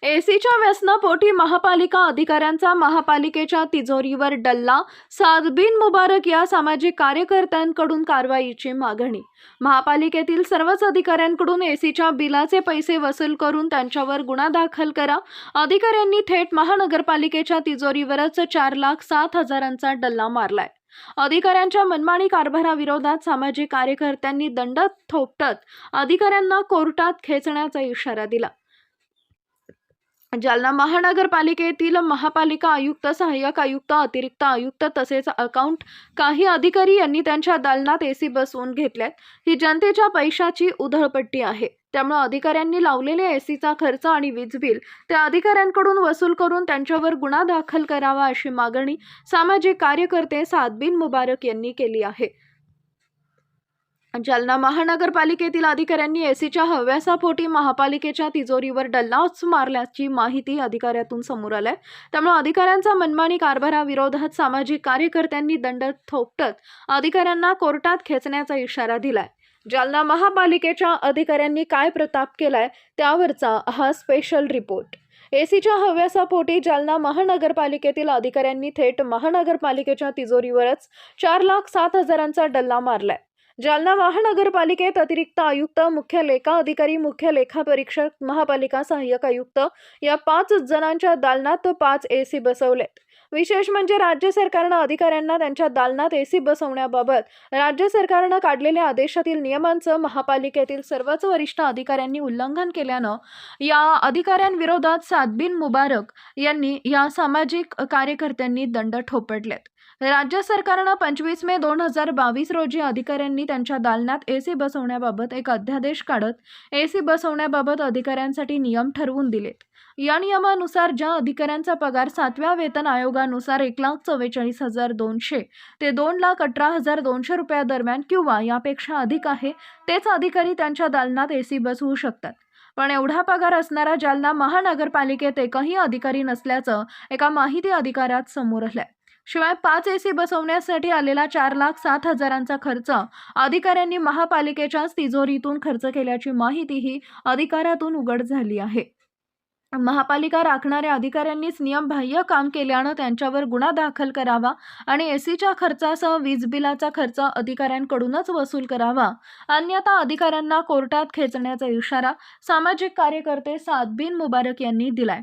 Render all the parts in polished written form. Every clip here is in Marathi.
एसीच्या व्यसनापोटी महापालिका अधिकाऱ्यांचा महापालिकेच्या तिजोरीवर डल्ला, साद बिन मुबारक या सामाजिक कार्यकर्त्यांकडून कारवाईची मागणी। महापालिकेतील सर्वच अधिकाऱ्यांकडून एसीच्या बिलाचे पैसे वसूल करून त्यांच्यावर गुन्हा दाखल करा। अधिकाऱ्यांनी थेट महानगरपालिकेच्या तिजोरीवरच 4,07,000चा डल्ला मारलाय। अधिकाऱ्यांच्या मनमानी कारभाराविरोधात सामाजिक कार्यकर्त्यांनी दंड थोपटत अधिकाऱ्यांना कोर्टात खेचण्याचा इशारा दिला। जालना महानगरपालिकेतील महापालिका आयुक्त, सहाय्यक आयुक्त, अतिरिक्त आयुक्त तसेच अकाउंट काही अधिकारी यांनी त्यांच्या दालनात एसी बसवून घेतल्यात। ही जनतेच्या पैशाची उधळपट्टी आहे। त्यामुळे अधिकाऱ्यांनी लावलेले एसीचा खर्च आणि वीज बिल त्या अधिकाऱ्यांकडून वसूल करून त्यांच्यावर गुन्हा दाखल करावा अशी मागणी सामाजिक कार्यकर्ते साद बिन मुबारक यांनी केली आहे। जालना महानगरपालिकेतील अधिकाऱ्यांनी एसीच्या हव्यासापोटी महापालिकेच्या तिजोरीवर डल्लाच मारल्याची माहिती अधिकाऱ्यातून समोर आली। त्यामुळे अधिकाऱ्यांचा मनमानी कारभाराविरोधात सामाजिक कार्यकर्त्यांनी दंड थोपटत अधिकाऱ्यांना कोर्टात खेचण्याचा इशारा दिलाय। जालना महापालिकेच्या अधिकाऱ्यांनी काय प्रताप केलाय त्यावरचा हा स्पेशल रिपोर्ट। एसीच्या हव्यासापोटी जालना महानगरपालिकेतील अधिकाऱ्यांनी थेट महानगरपालिकेच्या तिजोरीवरच 4,07,000चा डल्ला मारलाय। जालना महानगरपालिकेत अतिरिक्त आयुक्त, मुख्य लेखा अधिकारी, मुख्य लेखा परीक्षक, महापालिका सहाय्यक आयुक्त या 5 जणांच्या दालनात 5 एसी बसवलेत। विशेष म्हणजे राज्य सरकारनं अधिकाऱ्यांना त्यांच्या दालनात एसी बसवण्याबाबत राज्य सरकारनं काढलेल्या आदेशातील नियमांचं महापालिकेतील सर्वच वरिष्ठ अधिकाऱ्यांनी उल्लंघन केल्यानं या अधिकाऱ्यांविरोधात साद बिन मुबारक यांनी या सामाजिक कार्यकर्त्यांनी दंड ठोपटलेत। राज्य सरकारनं 25 मे 2022 रोजी अधिकाऱ्यांनी त्यांच्या दालनात एसी बसवण्याबाबत एक अध्यादेश काढत एसी बसवण्याबाबत अधिकाऱ्यांसाठी नियम ठरवून दिलेत। या नियमानुसार ज्या अधिकाऱ्यांचा पगार 7व्या वेतन आयोगानुसार 1,44,200 ते 2,18,200 रुपयादरम्यान किंवा यापेक्षा अधिक आहे तेच अधिकारी त्यांच्या दालनात एसी बसवू शकतात। पण एवढा पगार असणारा जालना महानगरपालिकेत एकही अधिकारी नसल्याचं एका माहिती अधिकाऱ्यात समोर आलंय। शिवाय 5 एसी बसवण्यासाठी आलेला 4,07,000चा खर्च अधिकाऱ्यांनी महापालिकेच्याच तिजोरीतून खर्च केल्याची माहितीही अधिकाऱ्यातून उघड झाली आहे। महापालिका राखणाऱ्या अधिकाऱ्यांनीच नियमबाह्य काम केल्यानं त्यांच्यावर गुन्हा दाखल करावा आणि एसीच्या खर्चासह वीज बिलाचा खर्च अधिकाऱ्यांकडूनच वसूल करावा, अन्यथा अधिकाऱ्यांना कोर्टात खेचण्याचा इशारा सामाजिक कार्यकर्ते साद बिन मुबारक यांनी दिलाय।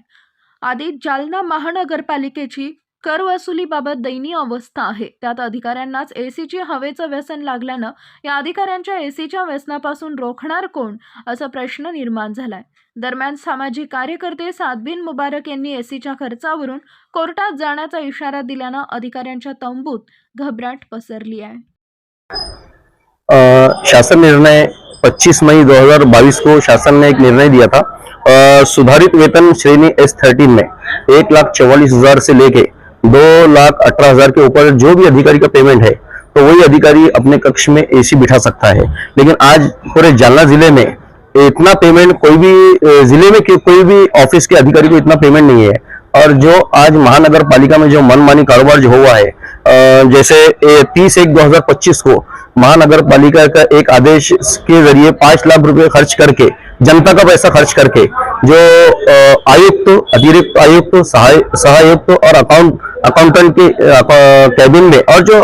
आधी जालना महानगरपालिकेची कर वसुलीबाबत दयनीय अवस्था आहे। त्यात अधिकाऱ्यांनाच एसीची हवेचं व्यसन लागल्यानं या अधिकाऱ्यांच्या एसीच्या व्यसनापासून रोखणार कोण असा प्रश्न निर्माण झालाय। दरम्यान सामाजिक कार्यकर्ते साद बिन मुबारक यांनी एसीच्या खर्चावरून कोर्टात जाण्याचा इशारा दिल्यानं अधिकाऱ्यांच्या तंबूत घबराट पसरली आहे। शासन निर्णय 25 मई 2022 को शासन ने एक निर्णय दिया था। सुधारित वेतन श्रेणी S13 में 1,44,000 से लेके 2,18,000 के ऊपर जो भी अधिकारी का पेमेंट है तो वही अधिकारी अपने कक्ष में एसी बिठा सकता है। लेकिन आज पूरे जालना जिले में इतना पेमेंट कोई भी जिले में कोई भी ऑफिस के अधिकारी को इतना पेमेंट नहीं है। और जो आज महानगर पालिका में जो मनमानी कारोबार जो हुआ है, जैसे 30/1/2025 को महानगर पालिका का एक आदेश के जरिए 5 लाख रुपए खर्च करके, जनता का पैसा खर्च करके, जो आयुक्त, अतिरिक्त आयुक्त, सहायुक्त और अकाउंटेंट के कैबिन में और जो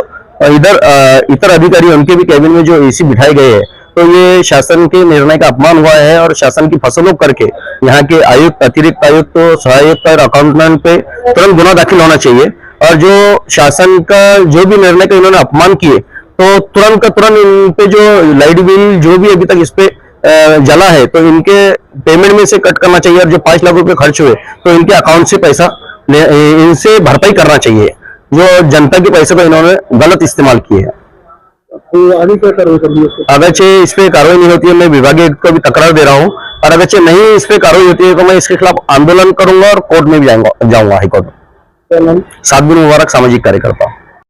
इतर अधिकारी उनके भी कैबिन में जो एसी बिठाए गए हैं, तो ये शासन के निर्णय का अपमान हुआ है और शासन की फसलों करके यहाँ के आयुक्त, अतिरिक्त आयुक्त, सहायक और अकाउंटेंट पे तुरंत गुना दाखिल होना चाहिए। और जो शासन का जो भी निर्णय का इन्होंने अपमान किए तो तुरंत का तुरंत इन पे जो लाइट बिल जो भी अभी तक इस पे जला है तो इनके पेमेंट में से कट करना चाहिए। और जो 5 लाख रुपए खर्च हुए तो इनके अकाउंट से पैसा इनसे भरपाई करना चाहिए। जो जनता के पैसे का इन्होंने गलत इस्तेमाल किए है। तो आगे क्या कार्रवाई करनी है? अगर इस पे कार्रवाई नहीं होती है, मैं विभागीय को भी तकरार दे रहा हूँ। और अगर नहीं इस पे कार्रवाई होती है तो मैं इसके खिलाफ आंदोलन करूंगा और कोर्ट में भी जाऊंगा हाईकोर्ट में। क्या नाम? साद बिन मुबारक, सामाजिक कार्यकर्ता।